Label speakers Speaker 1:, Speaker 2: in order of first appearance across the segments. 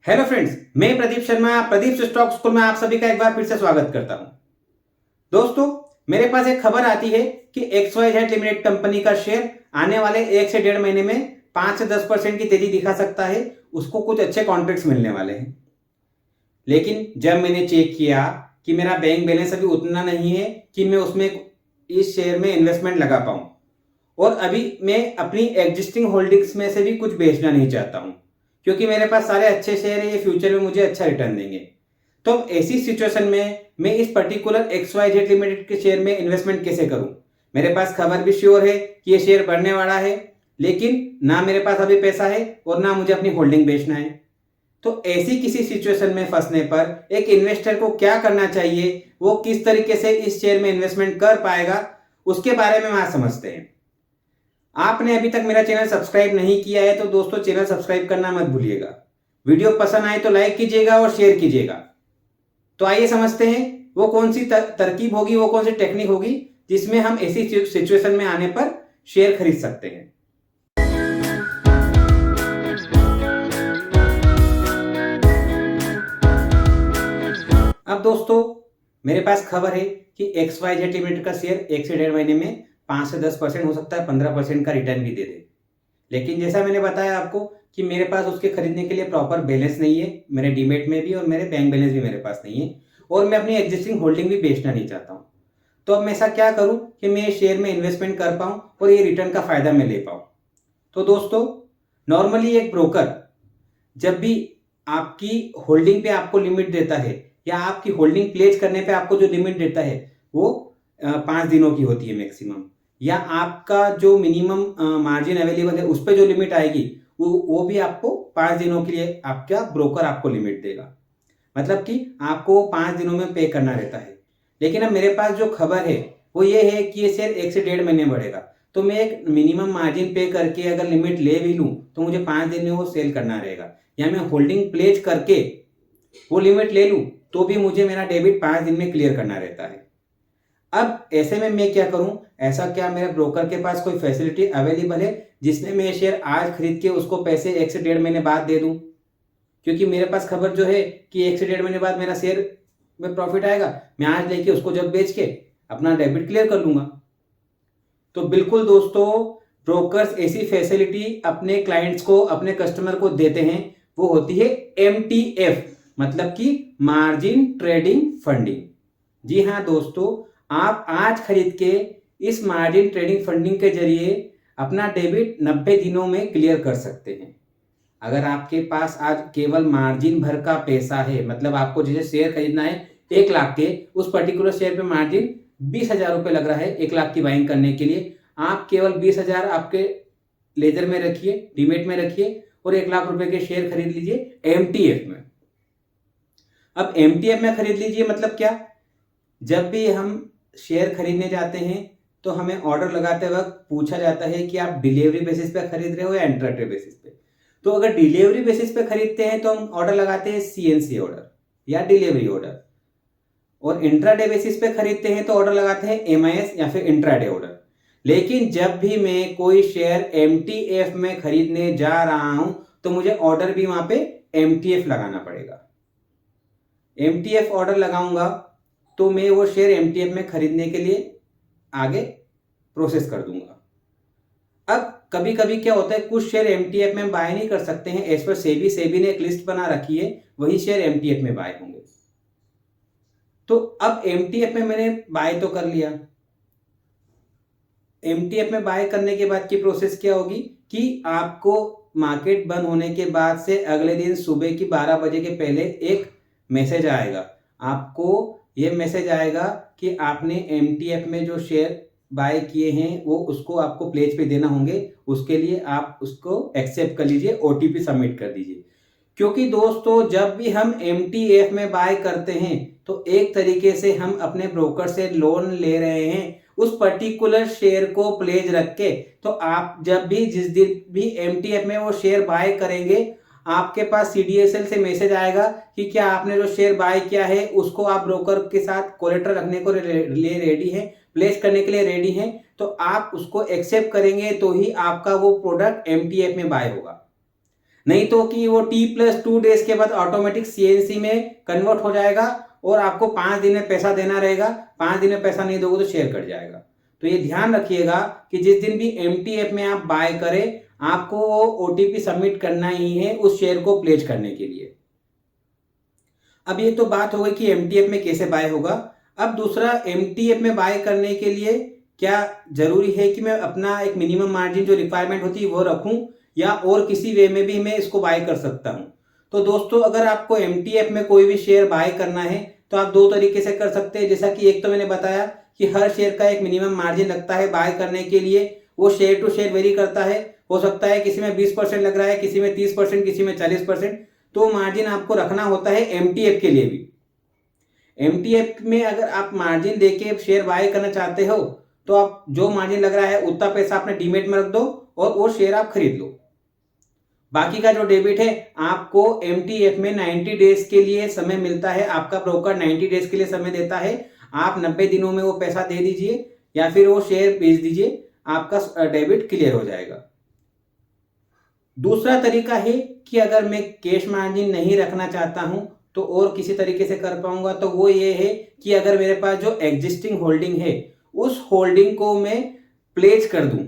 Speaker 1: Hello friends, मैं Pradeep Sharma Pradeep stock school में आप सभी का एक बार फिर से स्वागत करता हूं। दोस्तों, मेरे पास एक खबर आती है कि XYZ लिमिटेड कंपनी का शेयर आने वाले 1 से 1.5 महीने में 5 से 10% की तेजी दिखा सकता है। उसको कुछ अच्छे कॉन्ट्रैक्ट्स मिलने वाले हैं। लेकिन जब मैंने चेक किया कि मेरा बैंक बैलेंस अभी उतना नहीं है कि मैं उसमें इस शेयर में इन्वेस्टमेंट लगा पाऊं, और अभी मैं अपनी एग्जिस्टिंग होल्डिंग्स में से भी कुछ बेचना नहीं चाहता हूं, क्योंकि मेरे पास सारे अच्छे शेयर है, ये फ्यूचर में मुझे अच्छा रिटर्न देंगे। तो अब ऐसी सिचुएशन में मैं इस पर्टिकुलर XYZ लिमिटेड के शेयर में इन्वेस्टमेंट कैसे करूं? मेरे पास खबर भी श्योर है कि ये शेयर बढ़ने वाला है, लेकिन ना मेरे पास अभी पैसा है और ना मुझे अपनी होल्डिंग बेचना है। तो ऐसी किसी सिचुएशन में फंसने पर एक इन्वेस्टर को क्या करना चाहिए, वो किस तरीके से इस शेयर में इन्वेस्टमेंट कर पाएगा, उसके बारे में आज समझते हैं। आपने अभी तक मेरा चैनल सब्सक्राइब नहीं किया है तो दोस्तों चैनल सब्सक्राइब करना मत भूलिएगा। वीडियो पसंद आए तो लाइक कीजिएगा और शेयर कीजिएगा। तो आइए समझते हैं वो कौन सी तरकीब होगी, वो कौन सी टेक्निक होगी जिसमें हम ऐसी सिचुएशन में आने पर शेयर खरीद सकते हैं। अब दोस्तों, मेरे पास खबर है कि XYZ लिमिटेड का शेयर 1 से 1.5 महीने में 5 से 10% हो सकता है, 15% का रिटर्न भी दे दे। लेकिन जैसा मैंने बताया आपको कि मेरे पास उसके खरीदने के लिए प्रॉपर बैलेंस नहीं है, मेरे डीमेट में भी और मेरे बैंक बैलेंस भी मेरे पास नहीं है, और मैं अपनी एग्जिस्टिंग होल्डिंग भी बेचना नहीं चाहता हूँ। तो अब मैं ऐसा क्या करूँ कि मैं शेयर में इन्वेस्टमेंट कर पाऊँ और ये रिटर्न का फायदा मैं ले पाऊँ। तो दोस्तों, नॉर्मली एक ब्रोकर जब भी आपकी होल्डिंग पे आपको लिमिट देता है या आपकी होल्डिंग प्लेस करने पे आपको जो लिमिट देता है वो 5 दिनों की होती है मैक्सिमम, या आपका जो मिनिमम मार्जिन अवेलेबल है उस पर जो लिमिट आएगी वो भी आपको 5 दिनों के लिए आपका ब्रोकर आपको लिमिट देगा। मतलब कि आपको 5 दिनों में पे करना रहता है। लेकिन अब मेरे पास जो खबर है वो ये है कि ये शेयर 1 से 1.5 महीने बढ़ेगा, तो मैं एक मिनिमम मार्जिन पे करके अगर लिमिट ले भी लूँ तो मुझे 5 दिन में वो सेल करना रहेगा, या मैं होल्डिंग प्लेज करके वो लिमिट ले लूँ तो भी मुझे मेरा डेबिट 5 दिन में क्लियर करना रहता है। अब ऐसे में मैं क्या करूं? ऐसा क्या मेरे ब्रोकर के पास कोई फैसिलिटी अवेलेबल है जिसने मैं शेयर आज खरीद के उसको पैसे 1 से 1.5 महीने बाद दे दूं? क्योंकि मेरे पास खबर जो है कि 1 से 1.5 महीने बाद मेरा शेयर में प्रॉफिट आएगा, मैं आज लेके उसको जब बेच के अपना डेबिट क्लियर कर लूंगा। तो बिल्कुल दोस्तों, ब्रोकर्स ऐसी फैसिलिटी अपने क्लाइंट्स को, अपने कस्टमर को देते हैं, वो होती है MTF, मतलब कि मार्जिन ट्रेडिंग फंडिंग। जी हाँ दोस्तों, आप आज खरीद के इस मार्जिन ट्रेडिंग फंडिंग के जरिए अपना डेबिट 90 दिनों में क्लियर कर सकते हैं। अगर आपके पास आज केवल मार्जिन भर का पैसा है, मतलब आपको जैसे शेयर खरीदना है 1 लाख के, उस पर्टिकुलर शेयर पे मार्जिन 20,000 रुपये लग रहा है 1 लाख की बाइंग करने के लिए, आप केवल 20,000 आपके लेजर में रखिए, डीमेट में रखिए और 1 लाख रुपए के शेयर खरीद लीजिए MTF में। अब MTF में खरीद लीजिए मतलब क्या? जब भी हम शेयर खरीदने जाते हैं तो हमें ऑर्डर लगाते वक्त पूछा जाता है कि आप डिलीवरी बेसिस पे खरीद रहे हो या इंट्राडे बेसिस पे। तो अगर डिलीवरी बेसिस पे खरीदते हैं तो हम ऑर्डर लगाते हैं CNC ऑर्डर या डिलीवरी ऑर्डर, और इंट्राडे बेसिस पे खरीदते हैं तो ऑर्डर लगाते हैं MIS या फिर इंट्राडे ऑर्डर। लेकिन जब भी मैं कोई शेयर MTF में खरीदने जा रहा हूं तो मुझे ऑर्डर भी वहां पे MTF लगाना पड़ेगा। MTF ऑर्डर लगाऊंगा तो मैं वो शेयर MTF में खरीदने के लिए आगे प्रोसेस कर दूंगा। अब कभी कभी क्या होता है, कुछ शेयर MTF में बाय नहीं कर सकते हैं, एज पर सेबी ने एक लिस्ट बना रखी है, वही शेयर MTF में बाय होंगे। तो अब MTF में मैंने बाय तो कर लिया, MTF में बाय करने के बाद की प्रोसेस क्या होगी कि आपको मार्केट बंद होने के बाद से अगले दिन सुबह की 12 बजे के पहले एक मैसेज आएगा। आपको ये मैसेज आएगा कि आपने MTF में जो शेयर बाय किए हैं वो उसको आपको प्लेज पे देना होंगे, उसके लिए आप उसको एक्सेप्ट कर लीजिए, OTP सबमिट कर दीजिए। क्योंकि दोस्तों, जब भी हम MTF में बाय करते हैं तो एक तरीके से हम अपने ब्रोकर से लोन ले रहे हैं उस पर्टिकुलर शेयर को प्लेज रख के। तो आप जब भी जिस दिन भी MTF में वो शेयर बाय करेंगे, आपके पास CDSL से मैसेज आएगा कि क्या आपने जो शेयर बाय किया है उसको आप ब्रोकर के साथ कोलेटरल रखने को लिए रेडी है, प्लेस करने के लिए रेडी हैं, तो आप उसको एक्सेप्ट करेंगे तो ही आपका वो प्रोडक्ट MTF में बाय होगा। नहीं तो कि वो T+2 डेज के बाद ऑटोमेटिक CNC में कन्वर्ट हो जाएगा और आपको 5 दिन में पैसा देना रहेगा, 5 दिन में पैसा नहीं दोगे तो शेयर कट जाएगा। तो ये ध्यान रखिएगा कि जिस दिन भी MTF में आप बाय करें, आपको OTP सबमिट करना ही है उस शेयर को प्लेज करने के लिए। अब ये तो बात हो गई कि MTF में कैसे बाय होगा। अब दूसरा, MTF में बाय करने के लिए क्या जरूरी है कि मैं अपना एक मिनिमम मार्जिन जो रिक्वायरमेंट होती है वो रखूं, या और किसी वे में भी मैं इसको बाय कर सकता हूं? तो दोस्तों, अगर आपको MTF में कोई भी शेयर बाय करना है तो आप दो तरीके से कर सकते हैं। जैसा कि एक तो मैंने बताया कि हर शेयर का एक मिनिमम मार्जिन लगता है बाय करने के लिए, वो शेयर टू शेयर वेरी करता है। हो सकता है किसी में 20% लग रहा है, किसी में 30%, किसी में 40%, तो मार्जिन आपको रखना होता है MTF के लिए भी। MTF में अगर आप मार्जिन देके शेयर बाय करना चाहते हो तो आप जो मार्जिन लग रहा है उतना पैसा अपने डीमेट में रख दो और वो शेयर आप खरीद लो। बाकी का जो डेबिट है, आपको MTF में 90 डेज के लिए समय मिलता है, आपका ब्रोकर 90 डेज के लिए समय देता है। आप 90 दिनों में वो पैसा दे दीजिए या फिर वो शेयर बेच दीजिए, आपका डेबिट क्लियर हो जाएगा। दूसरा तरीका है कि अगर मैं कैश मार्जिन नहीं रखना चाहता हूं तो और किसी तरीके से कर पाऊंगा, तो वो ये है कि अगर मेरे पास जो एग्जिस्टिंग होल्डिंग है उस होल्डिंग को मैं प्लेज कर दूं,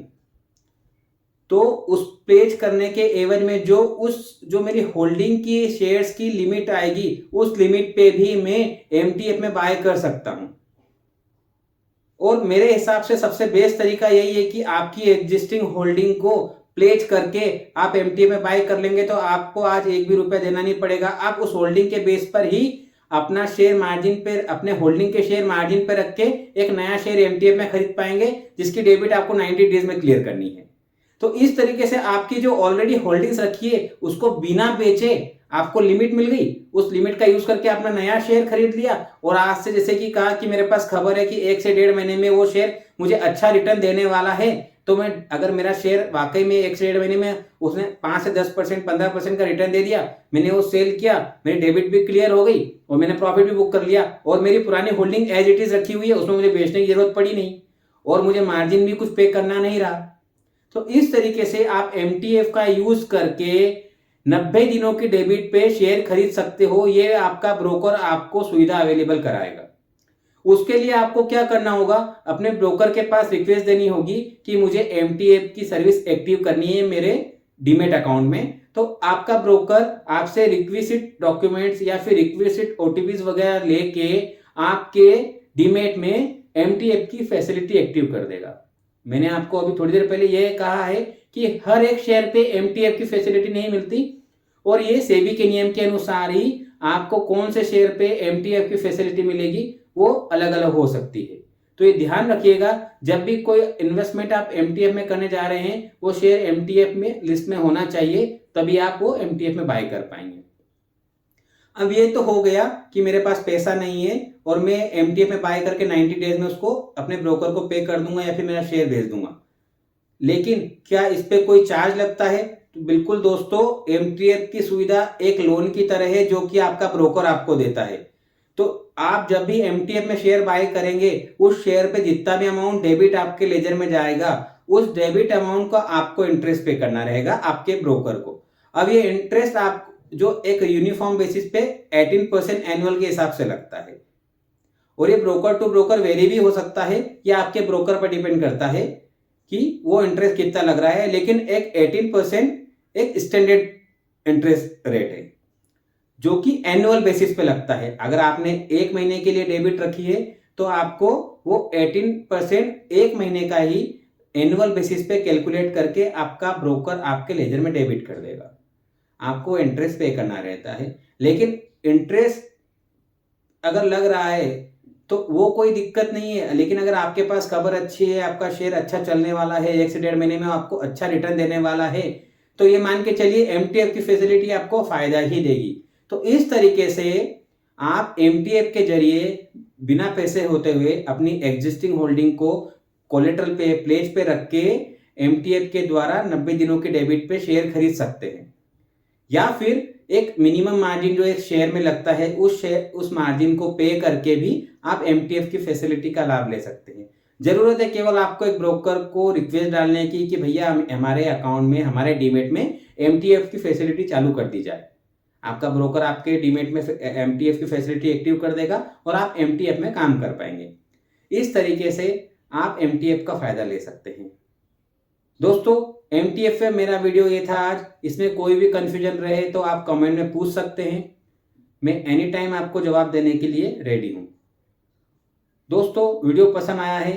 Speaker 1: तो उस प्लेज करने के एवज में जो मेरी होल्डिंग की शेयर्स की लिमिट आएगी उस लिमिट पे भी मैं MTF में बाय कर सकता हूं। और मेरे हिसाब से सबसे बेस्ट तरीका यही है कि आपकी एग्जिस्टिंग होल्डिंग को प्लेज करके आप MTF में बाय कर लेंगे तो आपको आज एक भी रुपया देना नहीं पड़ेगा। आप उस होल्डिंग के बेस पर ही अपना शेयर मार्जिन पर, अपने होल्डिंग के शेयर मार्जिन पर रख के एक नया शेयर MTF में खरीद पाएंगे, जिसकी डेबिट आपको 90 डेज में क्लियर करनी है। तो इस तरीके से आपकी जो ऑलरेडी होल्डिंग्स रखी है उसको बिना बेचे आपको लिमिट मिल गई, उस लिमिट का यूज करके आपने नया शेयर खरीद लिया और आज से, जैसे कि कहा कि मेरे पास खबर है कि 1 से 1.5 महीने में वो शेयर मुझे अच्छा रिटर्न देने वाला है, तो मैं अगर मेरा शेयर वाकई में 1 से 1.5 महीने में उसने 5 से 10%, 15% का रिटर्न दे दिया, मैंने वो सेल किया, मेरी डेबिट भी क्लियर हो गई और मैंने प्रॉफिट भी बुक कर लिया और मेरी पुरानी होल्डिंग एज इट इज रखी हुई है, उसमें मुझे बेचने की जरूरत पड़ी नहीं और मुझे मार्जिन भी कुछ पे करना नहीं रहा। तो इस तरीके से आप MTF का यूज करके 90 दिनों की डेबिट पे शेयर खरीद सकते हो। ये आपका ब्रोकर आपको सुविधा अवेलेबल कराएगा। उसके लिए आपको क्या करना होगा, अपने ब्रोकर के पास रिक्वेस्ट देनी होगी कि मुझे MTF की सर्विस एक्टिव करनी है मेरे डीमेट अकाउंट में। तो आपका ब्रोकर आपसे रिक्विजिट डॉक्यूमेंट्स या फिर रिक्विजिट OTPs वगैरह लेके आपके डीमेट में MTF की फैसिलिटी एक्टिव कर देगा। मैंने आपको अभी थोड़ी देर पहले यह कहा है कि हर एक शेयर पे MTF की फैसिलिटी नहीं मिलती और ये सेबी के नियम के अनुसार ही आपको कौन से शेयर पे MTF की फैसिलिटी मिलेगी वो अलग अलग हो सकती है। तो ये ध्यान रखिएगा, जब भी कोई इन्वेस्टमेंट आप MTF में करने जा रहे हैं वो शेयर MTF में लिस्ट में होना चाहिए, तभी आप वो MTF में बाय कर पाएंगे। अब ये तो हो गया कि मेरे पास पैसा नहीं है और मैं MTF में बाय करके 90 डेज में उसको अपने ब्रोकर को पे कर दूंगा या फिर मेरा शेयर भेज दूंगा, लेकिन क्या इस पे कोई चार्ज लगता है? तो बिल्कुल दोस्तों, MTF की सुविधा एक लोन की तरह है जो कि आपका ब्रोकर आपको देता है। तो आप जब भी MTF में शेयर बाय करेंगे उस शेयर पे जितना भी अमाउंट डेबिट आपके लेजर में जाएगा उस डेबिट अमाउंट का आपको इंटरेस्ट पे करना रहेगा आपके ब्रोकर को। अब ये इंटरेस्ट आप जो एक यूनिफॉर्म बेसिस पे 18% एनुअल के हिसाब से लगता है और ये ब्रोकर टू ब्रोकर वेरी भी हो सकता है, ये आपके ब्रोकर पर डिपेंड करता है कि वो इंटरेस्ट कितना लग रहा है, लेकिन एक 18% एक स्टैंडर्ड इंटरेस्ट रेट है जो कि एनुअल बेसिस पे लगता है। अगर आपने 1 महीने के लिए डेबिट रखी है तो आपको वो 18% 1 महीने का ही एनुअल बेसिस पे कैलकुलेट करके आपका ब्रोकर आपके लेजर में डेबिट कर देगा। आपको इंटरेस्ट पे करना रहता है, लेकिन इंटरेस्ट अगर लग रहा है तो वो कोई दिक्कत नहीं है। लेकिन अगर आपके पास खबर अच्छी है, आपका शेयर अच्छा चलने वाला है, 1 से 1.5 महीने में आपको अच्छा रिटर्न देने वाला है, तो ये मान के चलिए MTF की फैसिलिटी आपको फायदा ही देगी। तो इस तरीके से आप MTF के जरिए बिना पैसे होते हुए अपनी एग्जिस्टिंग होल्डिंग को कोलेटरल पे, प्लेज पे रख के MTF के द्वारा 90 दिनों के डेबिट पे शेयर खरीद सकते हैं, या फिर एक मिनिमम मार्जिन जो एक शेयर में लगता है उस मार्जिन को पे करके भी आप MTF की फैसिलिटी का लाभ ले सकते हैं। जरूरत है केवल आपको एक ब्रोकर को रिक्वेस्ट डालने की कि भैया हमारे अकाउंट में, हमारे डीमेट में MTF की फैसिलिटी चालू कर दी जाए। आपका ब्रोकर आपके डीमेट में MTF की फैसिलिटी एक्टिव कर देगा और आप MTF में काम कर पाएंगे। इस तरीके से आप MTF का फायदा ले सकते हैं। दोस्तों, MTF पे मेरा वीडियो ये था आज। इसमें कोई भी कंफ्यूजन रहे तो आप कमेंट में पूछ सकते हैं। मैं एनी टाइम आपको जवाब देने के लिए रेडी हूं। दोस्तों, वीडियो पसंद आया है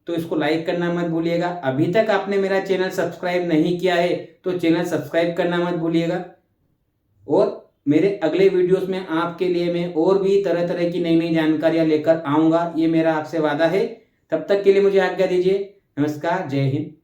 Speaker 1: तो इसको लाइक करना मत भूलिएगा। अभी तक आपने मेरा चैनल सब्सक्राइब नहीं किया है तो चैनल सब्सक्राइब करना मत भूलिएगा। और मेरे अगले वीडियोस में आपके लिए मैं और भी तरह तरह की नई नई जानकारियां लेकर आऊंगा, ये मेरा आपसे वादा है। तब तक के लिए मुझे आज्ञा दीजिए। नमस्कार, जय हिंद।